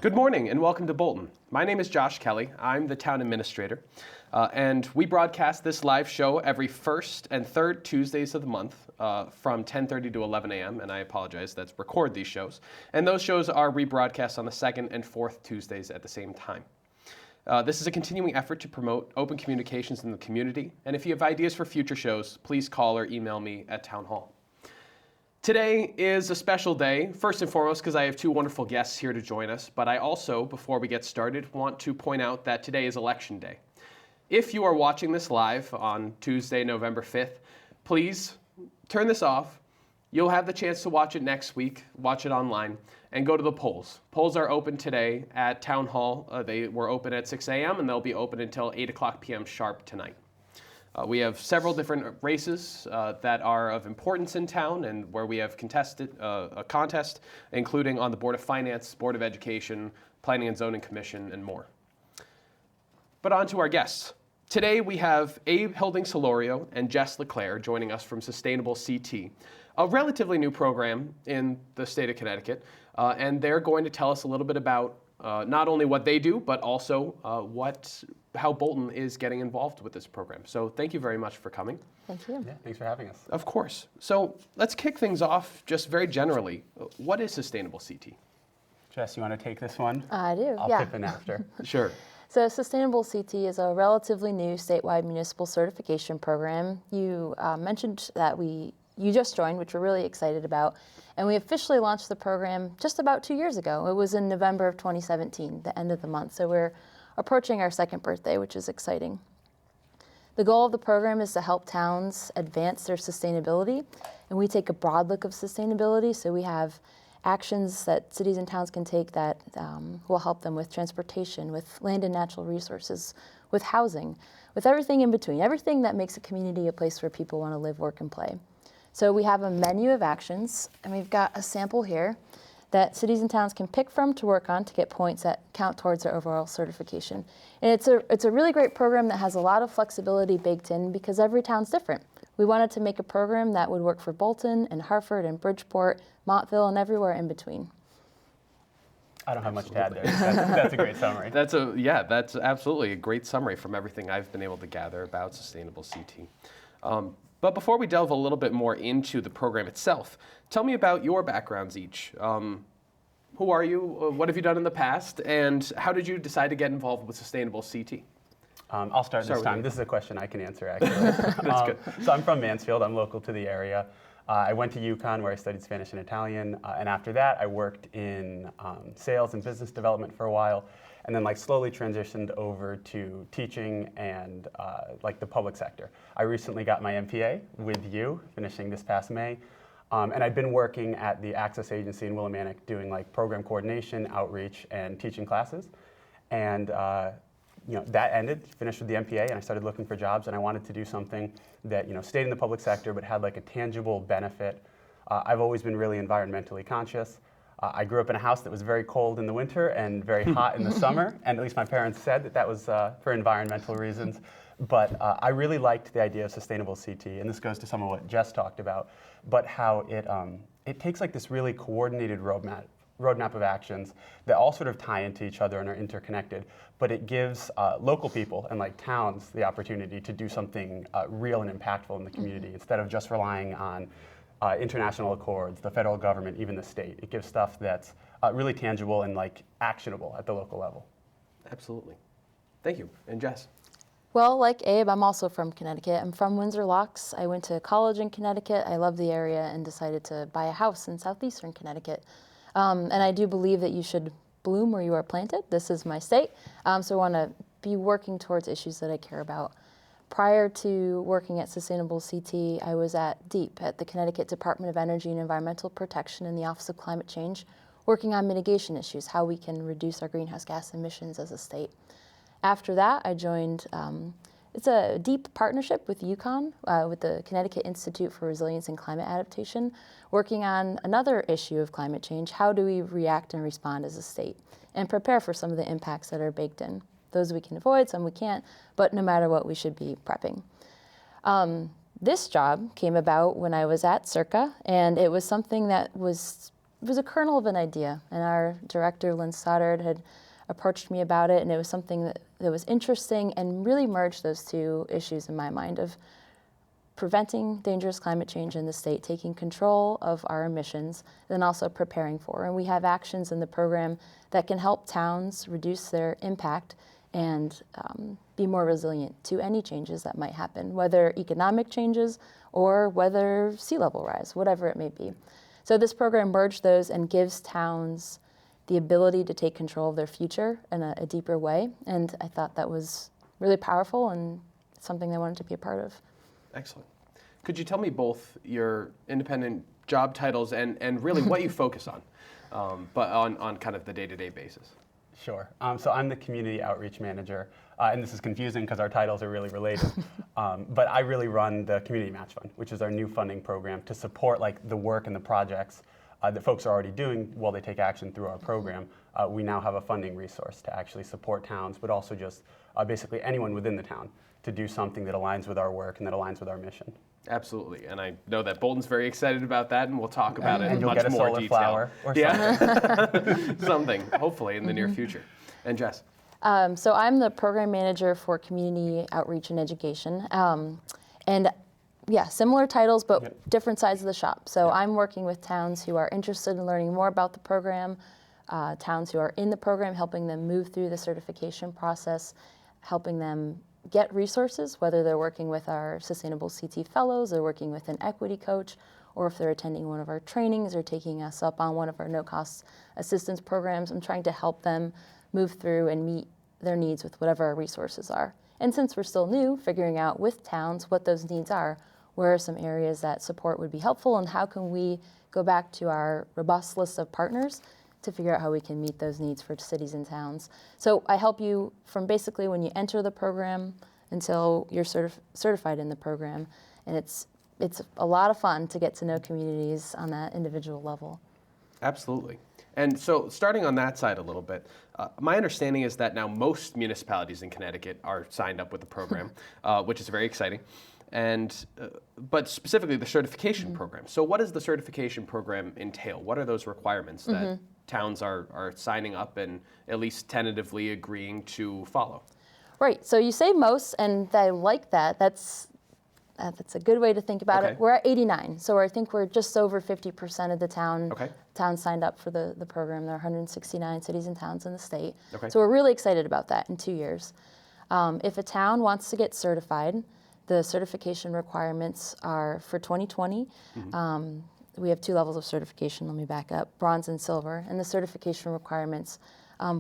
Good morning and welcome to Bolton. My name is Josh Kelly. I'm the town administrator. And we broadcast this live show every first and third Tuesdays of the month from 10:30 to 11 a.m. And I apologize, that's record these shows. And those shows are rebroadcast on the second and fourth Tuesdays at the same time. This is a continuing effort to promote open communications in the community. And if you have ideas for future shows, please call or email me at Town Hall. Today is a special day, first and foremost because I have two wonderful guests here to join us, but I also, before we get started, want to point out that today is Election Day. If you are watching this live on Tuesday, November 5th, please turn this off. You'll have the chance to watch it next week, watch it online, and go to the polls. Polls are open today at Town Hall. They were open at 6 a.m. and they'll be open until 8 o'clock p.m. sharp tonight. We have several different races that are of importance in town and where we have contested a contest, including on the Board of Finance, Board of Education, Planning and Zoning Commission, and more. But on to our guests. Today we have Abe Hilding-Solorio and Jess LeClaire joining us from Sustainable CT, a relatively new program in the state of Connecticut, and they're going to tell us a little bit about not only what they do, but also how Bolton is getting involved with this program. So thank you very much for coming. Thank you. Yeah, thanks for having us. Of course. So let's kick things off just very generally. What is Sustainable CT? Jess, you want to take this one? I do, I'll chip in after. Sure. So Sustainable CT is a relatively new statewide municipal certification program. You mentioned that you just joined, which we're really excited about. And we officially launched the program just about 2 years ago. It was in November of 2017, the end of the month. So we're approaching our second birthday, which is exciting. The goal of the program is to help towns advance their sustainability. And we take a broad look of sustainability. So we have actions that cities and towns can take that will help them with transportation, with land and natural resources, with housing, with everything in between, everything that makes a community a place where people want to live, work, and play. So we have a menu of actions, and we've got a sample here that cities and towns can pick from to work on to get points that count towards their overall certification. And it's a really great program that has a lot of flexibility baked in because every town's different. We wanted to make a program that would work for Bolton and Hartford and Bridgeport, Montville, and everywhere in between. I don't have much to add there. That's a great summary. That's absolutely a great summary from everything I've been able to gather about Sustainable CT. But before we delve a little bit more into the program itself, tell me about your backgrounds each. Who are you? What have you done in the past? And how did you decide to get involved with Sustainable CT? I'll start this time. This is a question I can answer, actually. That's good. So I'm from Mansfield. I'm local to the area. I went to UConn where I studied Spanish and Italian. And after that, I worked in sales and business development for a while. And then slowly transitioned over to teaching and the public sector. I recently got my MPA with you, finishing this past May. And I've been working at the Access Agency in Willimantic doing program coordination, outreach, and teaching classes. And that ended, finished with the MPA, and I started looking for jobs. And I wanted to do something that stayed in the public sector but had a tangible benefit. I've always been really environmentally conscious. I grew up in a house that was very cold in the winter and very hot in the summer, and at least my parents said that was for environmental reasons. But I really liked the idea of Sustainable CT, and this goes to some of what Jess talked about, but how it takes this really coordinated roadmap of actions that all sort of tie into each other and are interconnected, but it gives local people and towns the opportunity to do something real and impactful in the community instead of just relying on international accords, the federal government, even the state. It gives stuff that's really tangible and actionable at the local level. Absolutely. Thank you. And Jess? Well, like Abe, I'm also from Connecticut. I'm from Windsor Locks. I went to college in Connecticut. I love the area and decided to buy a house in southeastern Connecticut. And I do believe that you should bloom where you are planted. This is my state. So I want to be working towards issues that I care about. Prior to working at Sustainable CT, I was at DEEP, at the Connecticut Department of Energy and Environmental Protection in the Office of Climate Change, working on mitigation issues, how we can reduce our greenhouse gas emissions as a state. After that, I joined, it's a DEEP partnership with UConn, with the Connecticut Institute for Resilience and Climate Adaptation, working on another issue of climate change. How do we react and respond as a state and prepare for some of the impacts that are baked in? Those we can avoid, some we can't, but no matter what, we should be prepping. This job came about when I was at Circa, and it was something that was was a kernel of an idea, and our director, Lynn Stoddard, had approached me about it, and it was something that was interesting and really merged those two issues in my mind of preventing dangerous climate change in the state, taking control of our emissions, and then also preparing for. And we have actions in the program that can help towns reduce their impact and be more resilient to any changes that might happen, whether economic changes or whether sea level rise, whatever it may be. So this program merged those and gives towns the ability to take control of their future in a deeper way. And I thought that was really powerful and something I wanted to be a part of. Excellent. Could you tell me both your independent job titles and really what you focus on, but on kind of the day-to-day basis? Sure. So I'm the community outreach manager, and this is confusing because our titles are really related. But I really run the Community Match Fund, which is our new funding program to support like the work and the projects that folks are already doing while they take action through our program. We now have a funding resource to actually support towns, but also just basically anyone within the town to do something that aligns with our work and that aligns with our mission. Absolutely, and I know that Bolton's very excited about that, and we'll talk about it in you'll much get a more solar detail. flower or something. Something, hopefully, in the near future. And Jess? So I'm the program manager for community outreach and education. And yeah, similar titles, but different sides of the shop. So I'm working with towns who are interested in learning more about the program, towns who are in the program, helping them move through the certification process, helping them get resources, whether they're working with our Sustainable CT Fellows, they're working with an equity coach, or if they're attending one of our trainings or taking us up on one of our no-cost assistance programs. I'm trying to help them move through and meet their needs with whatever our resources are. And since we're still new, figuring out with towns what those needs are, where are some areas that support would be helpful, and how can we go back to our robust list of partners to figure out how we can meet those needs for cities and towns. So I help you from basically when you enter the program until you're certified in the program. And it's a lot of fun to get to know communities on that individual level. Absolutely. And so starting on that side a little bit, my understanding is that now most municipalities in Connecticut are signed up with the program, which is very exciting. And but specifically the certification program. So what does the certification program entail? What are those requirements that towns are signing up and at least tentatively agreeing to follow? Right. So you say most, and I like that. That's a good way to think about it. We're at 89, so I think we're just over 50% of the towns signed up for the program. There are 169 cities and towns in the state. So we're really excited about that in 2 years. If a town wants to get certified, the certification requirements are for 2020. We have 2 levels of certification. Let me back up, bronze and silver. And the certification requirements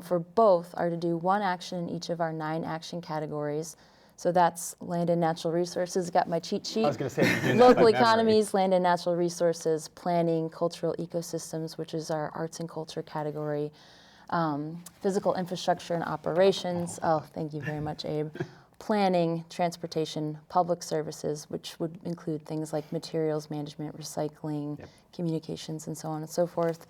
for both are to do 1 action in each of our 9 action categories. So that's land and natural resources. Got my cheat sheet. I was going to say, local economies, land and natural resources, planning, cultural ecosystems, which is our arts and culture category, physical infrastructure and operations. Oh, thank you very much, Abe. Planning, transportation, public services, which would include things like materials management, recycling, communications, and so on and so forth,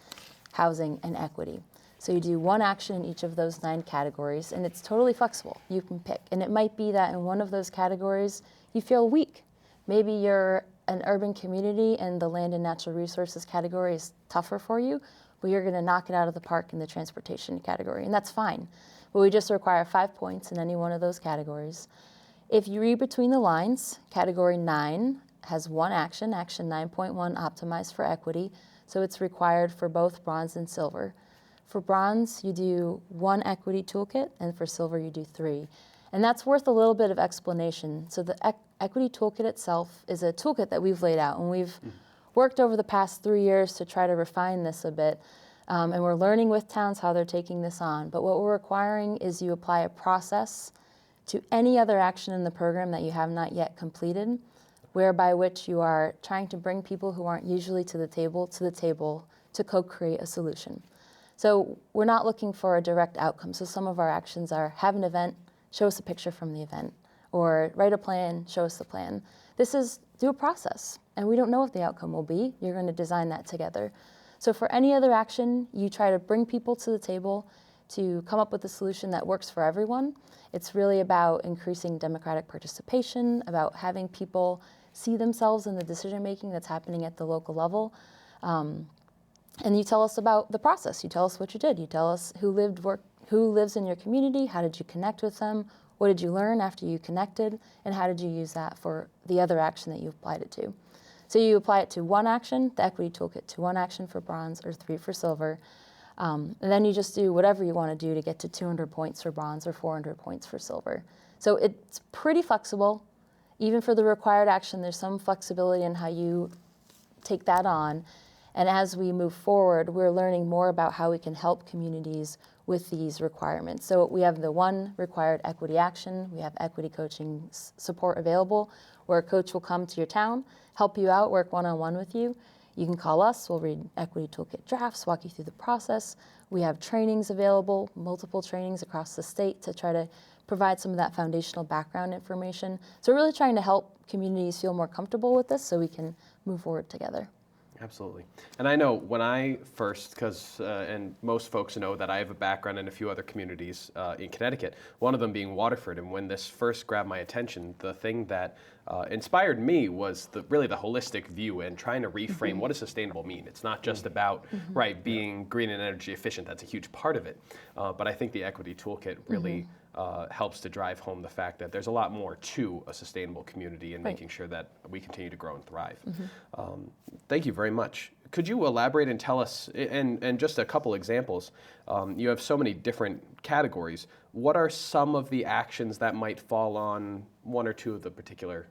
housing, and equity. So you do 1 action in each of those 9 categories, and it's totally flexible. You can pick. And it might be that in one of those categories, you feel weak. Maybe you're an urban community and the land and natural resources category is tougher for you, but you're going to knock it out of the park in the transportation category, and that's fine. But we just require 5 points in any one of those categories. If you read between the lines, category 9 has 1 action, action 9.1, optimized for equity, so it's required for both bronze and silver. For bronze, you do 1 equity toolkit, and for silver, you do 3. And that's worth a little bit of explanation. So the equity toolkit itself is a toolkit that we've laid out, and we've worked over the past 3 years to try to refine this a bit. And we're learning with towns how they're taking this on. But what we're requiring is you apply a process to any other action in the program that you have not yet completed, whereby which you are trying to bring people who aren't usually to the table to co-create a solution. So we're not looking for a direct outcome. So some of our actions are have an event, show us a picture from the event, or write a plan, show us the plan. This is do a process, and we don't know what the outcome will be. You're going to design that together. So for any other action, you try to bring people to the table to come up with a solution that works for everyone. It's really about increasing democratic participation, about having people see themselves in the decision-making that's happening at the local level. And you tell us about the process. You tell us what you did. You tell us who lives in your community, how did you connect with them, what did you learn after you connected, and how did you use that for the other action that you applied it to. So you apply it to one action, the equity toolkit, to one action for bronze or 3 for silver. And then you just do whatever you want to do to get to 200 points for bronze or 400 points for silver. So it's pretty flexible. Even for the required action, there's some flexibility in how you take that on. And as we move forward, we're learning more about how we can help communities with these requirements. So we have the one required equity action. We have equity coaching support available, where a coach will come to your town, help you out, work one-on-one with you. You can call us. We'll read equity toolkit drafts, walk you through the process. We have trainings available, multiple trainings across the state to try to provide some of that foundational background information. So we're really trying to help communities feel more comfortable with this so we can move forward together. Absolutely. And I know when I first, and most folks know that I have a background in a few other communities in Connecticut, one of them being Waterford. And when this first grabbed my attention, the thing that inspired me was really the holistic view and trying to reframe what does sustainable mean. It's not just about, right, being green and energy efficient. That's a huge part of it. But I think the equity toolkit really helps to drive home the fact that there's a lot more to a sustainable community and making sure that we continue to grow and thrive. Thank you very much. Could you elaborate and tell us, and just a couple examples, you have so many different categories. What are some of the actions that might fall on one or two of the particular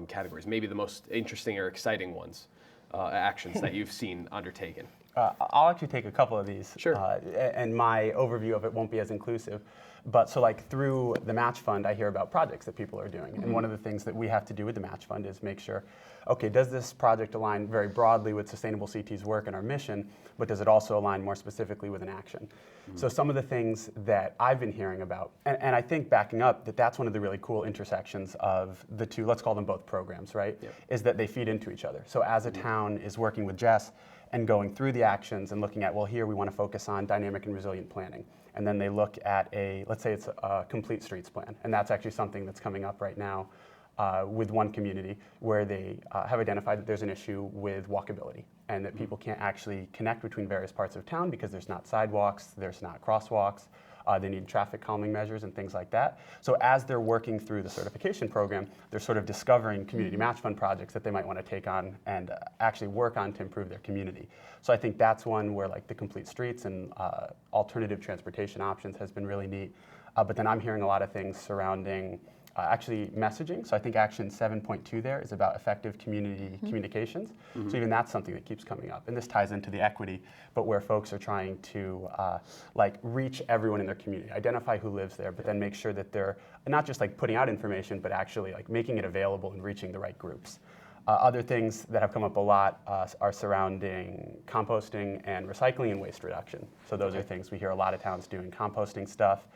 categories, maybe the most interesting or exciting ones, actions that you've seen undertaken? I'll actually take a couple of these. Sure. And my overview of it won't be as inclusive. But so like through the match fund, I hear about projects that people are doing. And one of the things that we have to do with the match fund is make sure, okay, does this project align very broadly with Sustainable CT's work and our mission, but does it also align more specifically with an action? So some of the things that I've been hearing about, and I think backing up that that's one of the really cool intersections of the two, let's call them both programs, right? Yep. Is that they feed into each other. So as a town is working with Jess and going through the actions and looking at, well, here we want to focus on dynamic and resilient planning. And then they look at let's say it's a complete streets plan. And that's actually something that's coming up right now with one community where they have identified that there's an issue with walkability and that people can't actually connect between various parts of town because there's not sidewalks, there's not crosswalks. They need traffic calming measures and things like that. So as they're working through the certification program, they're sort of discovering community match fund projects that they might want to take on and actually work on to improve their community. So I think that's one where like the complete streets and alternative transportation options has been really neat. But then I'm hearing a lot of things surrounding actually messaging. So I think action 7.2 there is about effective community communications. So even that's something that keeps coming up. And this ties into the equity, but where folks are trying to like reach everyone in their community, identify who lives there, but then make sure that they're not just like putting out information, but actually like making it available and reaching the right groups. Other things that have come up a lot are surrounding composting and recycling and waste reduction. So those are things we hear a lot of towns doing, composting stuff.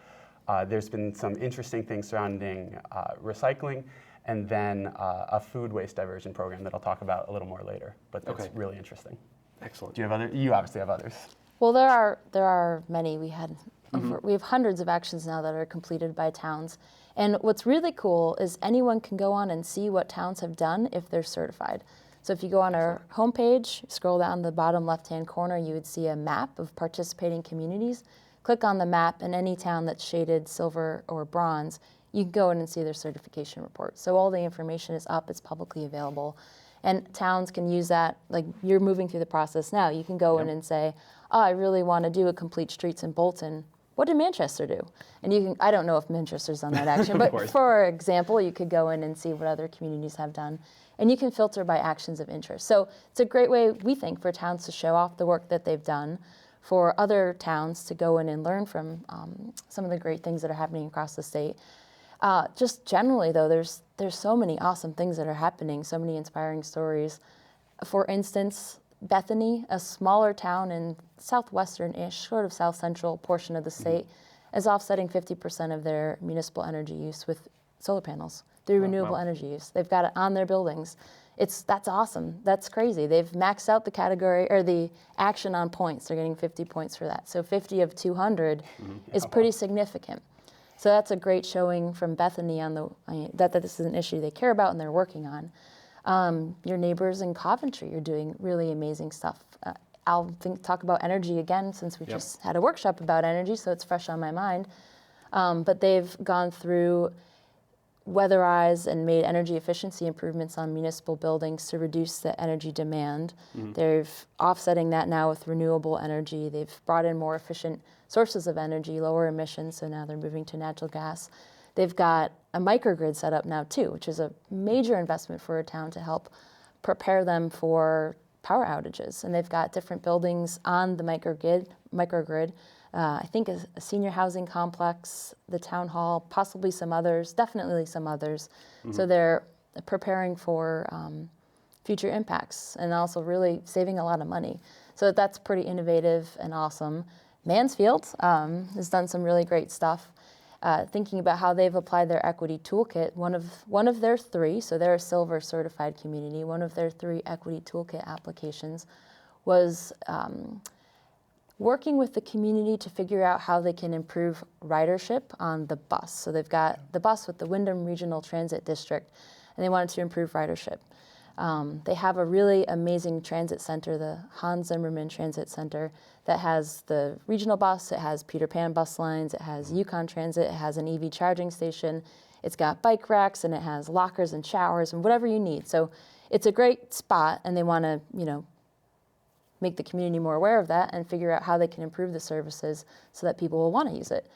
There's been some interesting things surrounding recycling, and then a food waste diversion program that I'll talk about a little more later. But that's really interesting. Excellent. Do you have other? You obviously have others. Well, there are many. We have hundreds of actions now that are completed by towns. And what's really cool is anyone can go on and see what towns have done if they're certified. So if you go on our homepage, scroll down the bottom left-hand corner, you would see a map of participating communities. Click on the map, and any town that's shaded silver or bronze, you can go in and see their certification report. So all the information is up, it's publicly available. And towns can use that, like you're moving through the process now. You can go in and say, oh, I really want to do a complete streets in Bolton. What did Manchester do? And you can, I don't know if Manchester's done that action, but for example, you could go in and see what other communities have done. And you can filter by actions of interest. So it's a great way, we think, for towns to show off the work that they've done, for other towns to go in and learn from some of the great things that are happening across the state. Just generally, though, there's so many awesome things that are happening, so many inspiring stories. For instance, Bethany, a smaller town in southwestern-ish, sort of south-central portion of the state, is offsetting 50% of their municipal energy use with solar panels through renewable energy use. They've got it on their buildings. That's awesome. That's crazy. They've maxed out the category or the action on points. They're getting 50 points for that. So 50 of 200 is pretty significant. So that's a great showing from Bethany on that this is an issue they care about and they're working on. Your neighbors in Coventry are doing really amazing stuff. I'll talk about energy again, since we just had a workshop about energy, so it's fresh on my mind. But they've gone through weatherized and made energy efficiency improvements on municipal buildings to reduce the energy demand. They're offsetting that now with renewable energy. They've brought in more efficient sources of energy, lower emissions, so now they're moving to natural gas. They've got a microgrid set up now too, which is a major investment for a town to help prepare them for power outages. And they've got different buildings on the microgrid. I think a senior housing complex, the town hall, possibly some others, definitely some others. So they're preparing for future impacts and also really saving a lot of money. So that's pretty innovative and awesome. Mansfield has done some really great stuff. Thinking about how they've applied their equity toolkit, one of their three, so they're a silver certified community, one of their three equity toolkit applications was working with the community to figure out how they can improve ridership on the bus. So they've got the bus with the Wyndham Regional Transit District, and they wanted to improve ridership. They have a really amazing transit center, the Hans Zimmerman Transit Center, that has the regional bus, it has Peter Pan bus lines, it has Yukon Transit, it has an EV charging station, it's got bike racks, and it has lockers and showers and whatever you need. So it's a great spot, and they want to, make the community more aware of that and figure out how they can improve the services so that people will want to use it.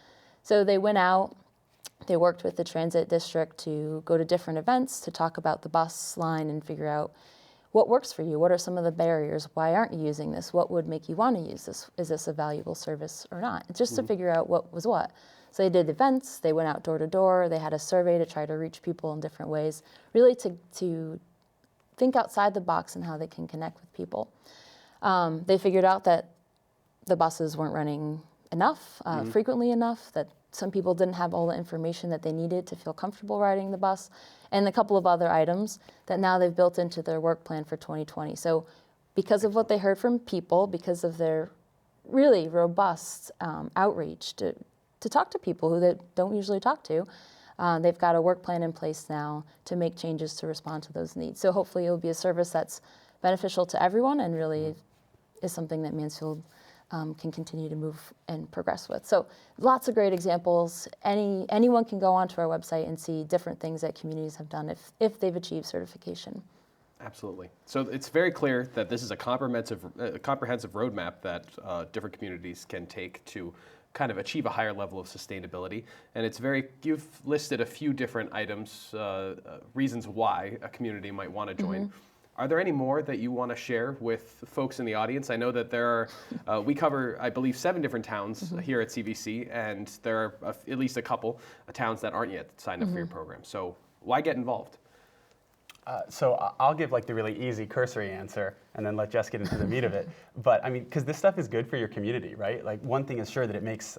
So they went out, they worked with the transit district to go to different events to talk about the bus line and figure out what works for you, what are some of the barriers, why aren't you using this, what would make you want to use this, is this a valuable service or not, just to figure out what was what. So they did events, they went out door to door, they had a survey to try to reach people in different ways, really to think outside the box and how they can connect with people. They figured out that the buses weren't running enough, frequently enough, that some people didn't have all the information that they needed to feel comfortable riding the bus, and a couple of other items that now they've built into their work plan for 2020. So because of what they heard from people, because of their really robust outreach to talk to people who they don't usually talk to, they've got a work plan in place now to make changes to respond to those needs. So hopefully it'll be a service that's beneficial to everyone and really is something that Mansfield can continue to move and progress with. So lots of great examples. Anyone can go onto our website and see different things that communities have done if they've achieved certification. Absolutely. So it's very clear that this is a comprehensive roadmap that different communities can take to kind of achieve a higher level of sustainability. And you've listed a few different items, reasons why a community might want to join. Are there any more that you want to share with folks in the audience? I know that there are, we cover, I believe, 7 different towns here at CVC, and there are at least a couple towns that aren't yet signed up for your program. So why get involved? So I'll give like the really easy cursory answer and then let Jess get into the meat of it. But I mean, because this stuff is good for your community, right? Like one thing is sure that it makes,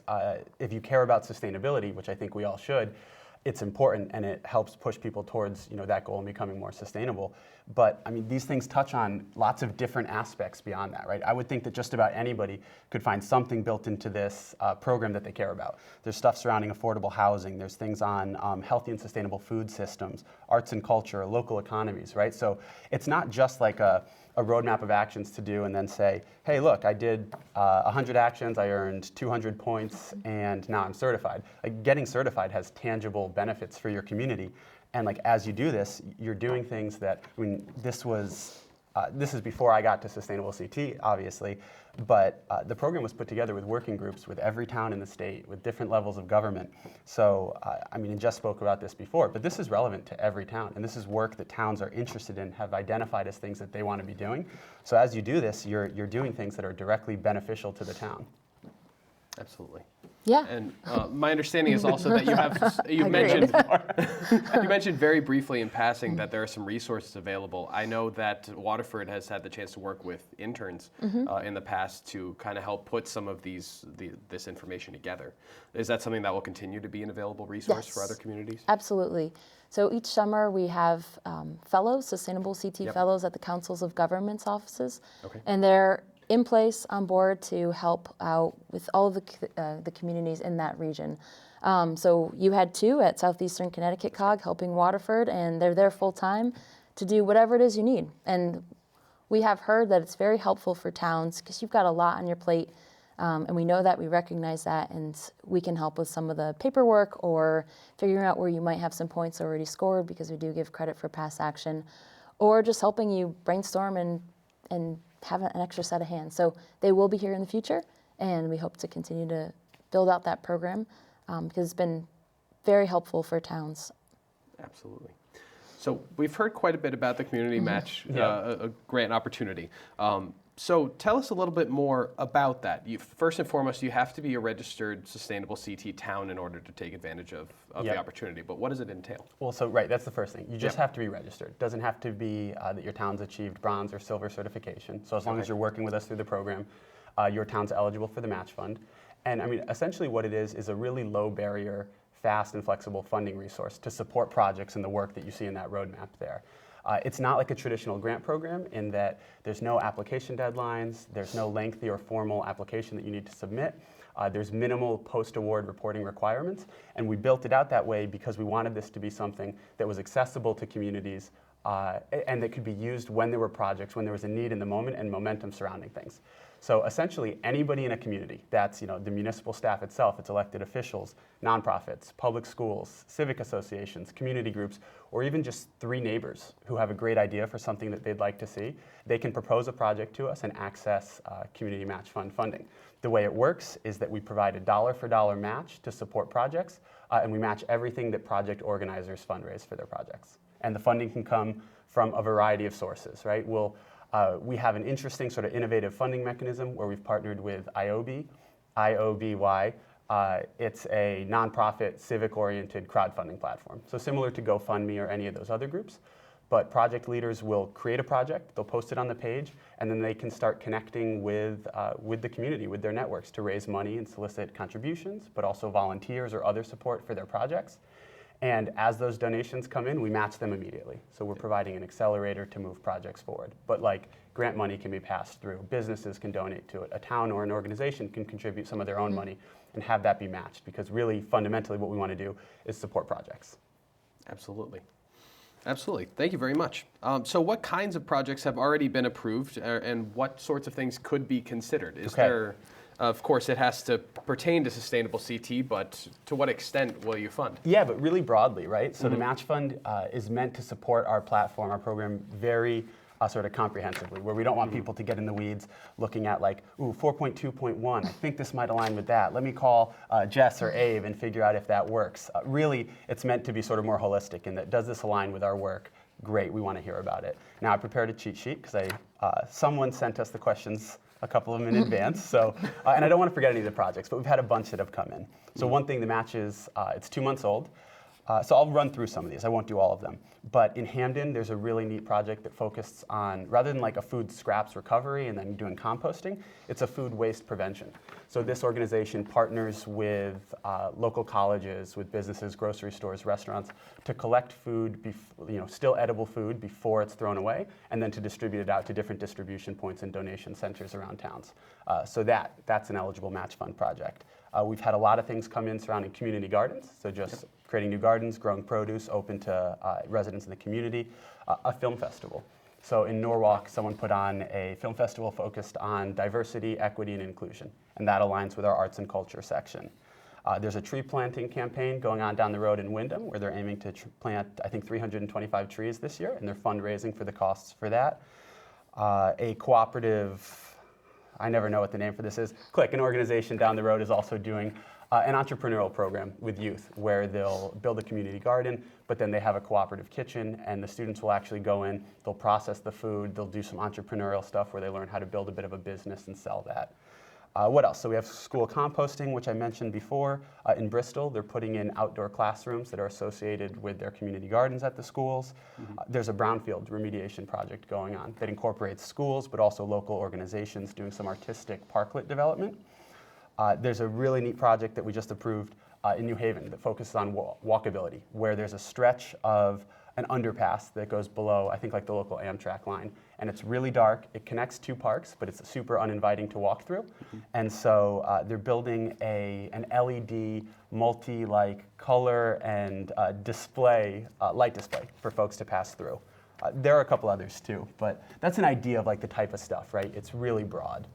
if you care about sustainability, which I think we all should, it's important and it helps push people towards that goal and becoming more sustainable. But I mean, these things touch on lots of different aspects beyond that, right? I would think that just about anybody could find something built into this program that they care about. There's stuff surrounding affordable housing. There's things on healthy and sustainable food systems, arts and culture, local economies, right? So it's not just like a roadmap of actions to do and then say, hey, look, I did 100 actions, I earned 200 points, and now I'm certified. Like getting certified has tangible benefits for your community. And like as you do this, you're doing things that, I mean, this is before I got to Sustainable CT, obviously, but the program was put together with working groups with every town in the state, with different levels of government. So, I mean, and Jess spoke about this before, but this is relevant to every town, and this is work that towns are interested in, have identified as things that they want to be doing. So as you do this, you're doing things that are directly beneficial to the town. Absolutely. Yeah. And my understanding is also that you mentioned very briefly in passing that there are some resources available. I know that Waterford has had the chance to work with interns in the past to kind of help put some of this information together. Is that something that will continue to be an available resource for other communities? Absolutely. So each summer we have fellows, Sustainable CT fellows at the Councils of Governments offices, and they're in place on board to help out with all of the communities in that region. So you had 2 at Southeastern Connecticut COG helping Waterford, and they're there full time to do whatever it is you need. And we have heard that it's very helpful for towns because you've got a lot on your plate. And we know that, we recognize that, and we can help with some of the paperwork or figuring out where you might have some points already scored, because we do give credit for past action, or just helping you brainstorm and have an extra set of hands. So they will be here in the future, and we hope to continue to build out that program because it's been very helpful for towns. Absolutely. So we've heard quite a bit about the community match a grant opportunity. So tell us a little bit more about that. First and foremost, you have to be a registered sustainable CT town in order to take advantage of the opportunity. But what does it entail? Well, so that's the first thing. You just have to be registered. It doesn't have to be that your town's achieved bronze or silver certification. So as long as you're working with us through the program, your town's eligible for the match fund. And I mean, essentially what it is a really low barrier, fast and flexible funding resource to support projects and the work that you see in that roadmap there. It's not like a traditional grant program in that there's no application deadlines, there's no lengthy or formal application that you need to submit. There's minimal post-award reporting requirements, and we built it out that way because we wanted this to be something that was accessible to communities and that could be used when there were projects, when there was a need in the moment and momentum surrounding things. So essentially, anybody in a community, that's the municipal staff itself, its elected officials, nonprofits, public schools, civic associations, community groups, or even just 3 neighbors who have a great idea for something that they'd like to see, they can propose a project to us and access community match fund funding. The way it works is that we provide a dollar-for-dollar match to support projects, and we match everything that project organizers fundraise for their projects. And the funding can come from a variety of sources, right? We have an interesting sort of innovative funding mechanism where we've partnered with IOBY. It's a nonprofit, civic-oriented crowdfunding platform. So similar to GoFundMe or any of those other groups. But project leaders will create a project, they'll post it on the page, and then they can start connecting with the community, with their networks to raise money and solicit contributions, but also volunteers or other support for their projects. And as those donations come in, we match them immediately. So we're providing an accelerator to move projects forward. But like grant money can be passed through, businesses can donate to it, a town or an organization can contribute some of their own money and have that be matched, because really fundamentally what we want to do is support projects. Absolutely. Absolutely. Thank you very much. So what kinds of projects have already been approved and what sorts of things could be considered? Is there, of course, it has to pertain to sustainable CT, but to what extent will you fund? Yeah, but really broadly, right? So the match fund is meant to support our platform, our program very sort of comprehensively, where we don't want people to get in the weeds looking at like, ooh, 4.2.1, I think this might align with that. Let me call Jess or Abe and figure out if that works. Really, it's meant to be sort of more holistic in that, does this align with our work? Great, we want to hear about it. Now, I prepared a cheat sheet because someone sent us the questions a couple of them in advance. So, and I don't want to forget any of the projects, but we've had a bunch that have come in. So one thing, the match is, it's 2 months old. So I'll run through some of these. I won't do all of them. But in Hamden, there's a really neat project that focuses on, rather than like a food scraps recovery and then doing composting, it's a food waste prevention. So this organization partners with local colleges, with businesses, grocery stores, restaurants, to collect food, still edible food before it's thrown away, and then to distribute it out to different distribution points and donation centers around towns. So that's an eligible match fund project. We've had a lot of things come in surrounding community gardens, so just creating new gardens, growing produce, open to residents in the community, a film festival. So in Norwalk, someone put on a film festival focused on diversity, equity, and inclusion, and that aligns with our arts and culture section. There's a tree planting campaign going on down the road in Wyndham, where they're aiming to plant, I think, 325 trees this year, and they're fundraising for the costs for that. A cooperative, I never know what the name for this is, Click, an organization down the road, is also doing an entrepreneurial program with youth where they'll build a community garden, but then they have a cooperative kitchen, and the students will actually go in, they'll process the food, they'll do some entrepreneurial stuff where they learn how to build a bit of a business and sell that. What else? So we have school composting, which I mentioned before. In Bristol, they're putting in outdoor classrooms that are associated with their community gardens at the schools. There's a brownfield remediation project going on that incorporates schools, but also local organizations doing some artistic parklet development. There's a really neat project that we just approved in New Haven that focuses on walkability, where there's a stretch of an underpass that goes below, I think, like the local Amtrak line. And it's really dark. It connects 2 parks, but it's super uninviting to walk through. And so they're building an LED multi-color and light display for folks to pass through. There are a couple others too, but that's an idea of like the type of stuff, right? It's really broad.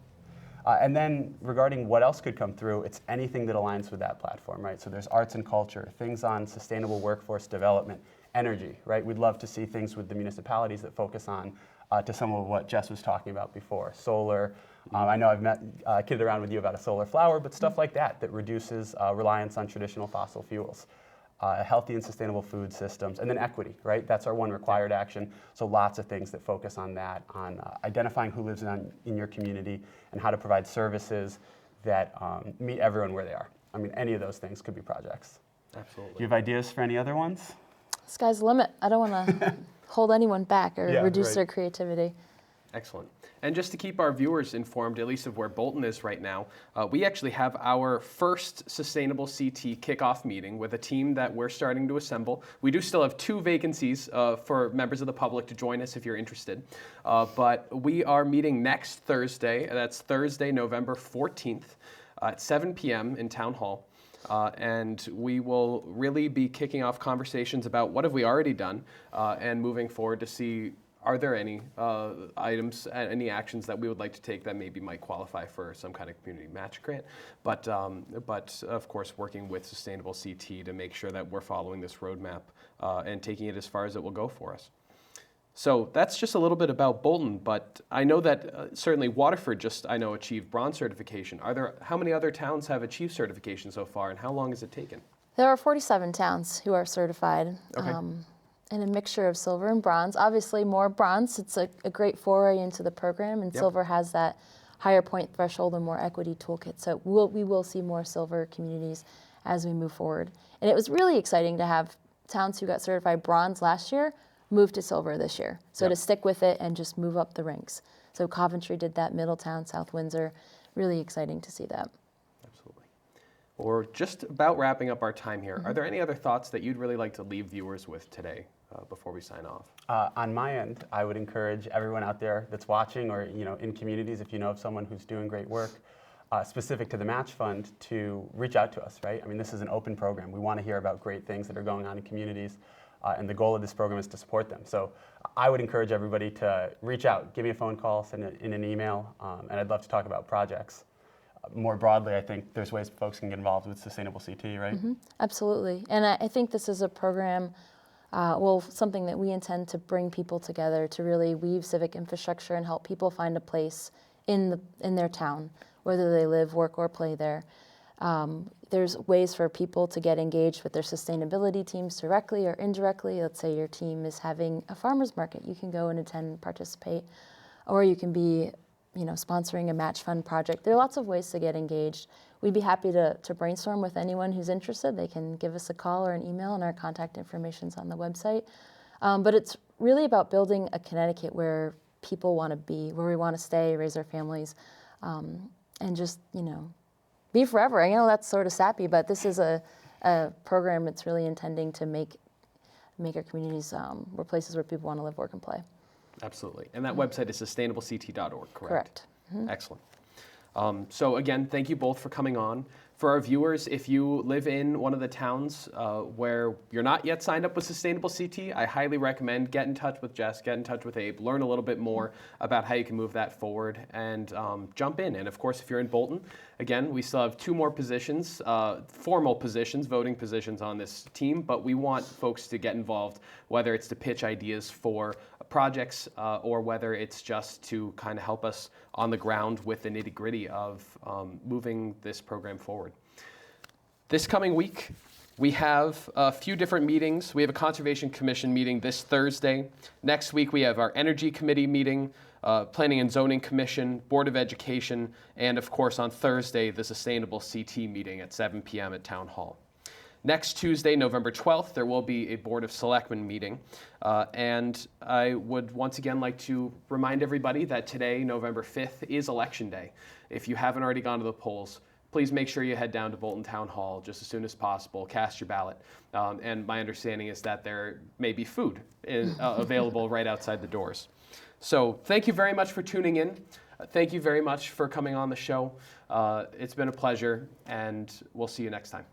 And then regarding what else could come through, it's anything that aligns with that platform, right? So there's arts and culture, things on sustainable workforce development, energy, right? We'd love to see things with the municipalities that focus on to some of what Jess was talking about before, solar. I know I've kidded around with you about a solar flower, but stuff like that that reduces reliance on traditional fossil fuels. Healthy and sustainable food systems, and then equity, right? That's our one required action. So lots of things that focus on that, on identifying who lives in your community and how to provide services that meet everyone where they are. I mean, any of those things could be projects. Absolutely. Do you have ideas for any other ones? Sky's the limit. I don't want to hold anyone back or reduce their creativity. Excellent. And just to keep our viewers informed, at least of where Bolton is right now, we actually have our first Sustainable CT kickoff meeting with a team that we're starting to assemble. We do still have 2 vacancies for members of the public to join us if you're interested. But we are meeting next Thursday. That's Thursday, November 14th at 7 p.m. in Town Hall. And we will really be kicking off conversations about what have we already done and moving forward to see, are there any items, any actions that we would like to take that maybe might qualify for some kind of community match grant? But of course, working with Sustainable CT to make sure that we're following this roadmap and taking it as far as it will go for us. So that's just a little bit about Bolton, but I know that certainly Waterford just, achieved bronze certification. How many other towns have achieved certification so far, and how long has it taken? There are 47 towns who are certified. Okay. And a mixture of silver and bronze. Obviously, more bronze. It's a great foray into the program, and silver has that higher point threshold and more equity toolkit. So we will see more silver communities as we move forward. And it was really exciting to have towns who got certified bronze last year move to silver this year. So to stick with it and just move up the ranks. So Coventry did that, Middletown, South Windsor. Really exciting to see that. Absolutely. Well, we're just about wrapping up our time here. Are there any other thoughts that you'd really like to leave viewers with today before we sign off? On my end, I would encourage everyone out there that's watching, or in communities, if you know of someone who's doing great work specific to the match fund, to reach out to us, right? I mean, this is an open program. We want to hear about great things that are going on in communities, and the goal of this program is to support them. So I would encourage everybody to reach out, give me a phone call, send it in an email, and I'd love to talk about projects. More broadly, I think there's ways folks can get involved with Sustainable CT, right? Absolutely. And I think this is a program, something that we intend to bring people together to really weave civic infrastructure and help people find a place in their town, whether they live, work, or play there. There's ways for people to get engaged with their sustainability teams directly or indirectly. Let's say your team is having a farmer's market. You can go and attend and participate. Or you can be sponsoring a match fund project. There are lots of ways to get engaged. We'd be happy to brainstorm with anyone who's interested. They can give us a call or an email, and our contact information's on the website. But it's really about building a Connecticut where people want to be, where we want to stay, raise our families, and just, be forever. I know that's sort of sappy, but this is a program that's really intending to make our communities places where people want to live, work, and play. Absolutely. And that website is sustainablect.org, correct? Correct. Excellent. So again, thank you both for coming on. For our viewers, if you live in one of the towns where you're not yet signed up with Sustainable CT, I highly recommend get in touch with Jess, get in touch with Abe, learn a little bit more about how you can move that forward, and jump in. And of course, if you're in Bolton, again, we still have 2 more positions, formal positions, voting positions on this team, but we want folks to get involved, whether it's to pitch ideas for projects or whether it's just to kind of help us on the ground with the nitty-gritty of moving this program forward. This coming week, we have a few different meetings. We have a Conservation Commission meeting this Thursday. Next week, we have our Energy Committee meeting, Planning and Zoning Commission, Board of Education, and of course on Thursday, the Sustainable CT meeting at 7 p.m. at Town Hall. Next Tuesday, November 12th, there will be a Board of Selectmen meeting. And I would once again like to remind everybody that today, November 5th, is Election Day. If you haven't already gone to the polls, please make sure you head down to Bolton Town Hall just as soon as possible, cast your ballot. And my understanding is that there may be food available right outside the doors. So thank you very much for tuning in. Thank you very much for coming on the show. It's been a pleasure, and we'll see you next time.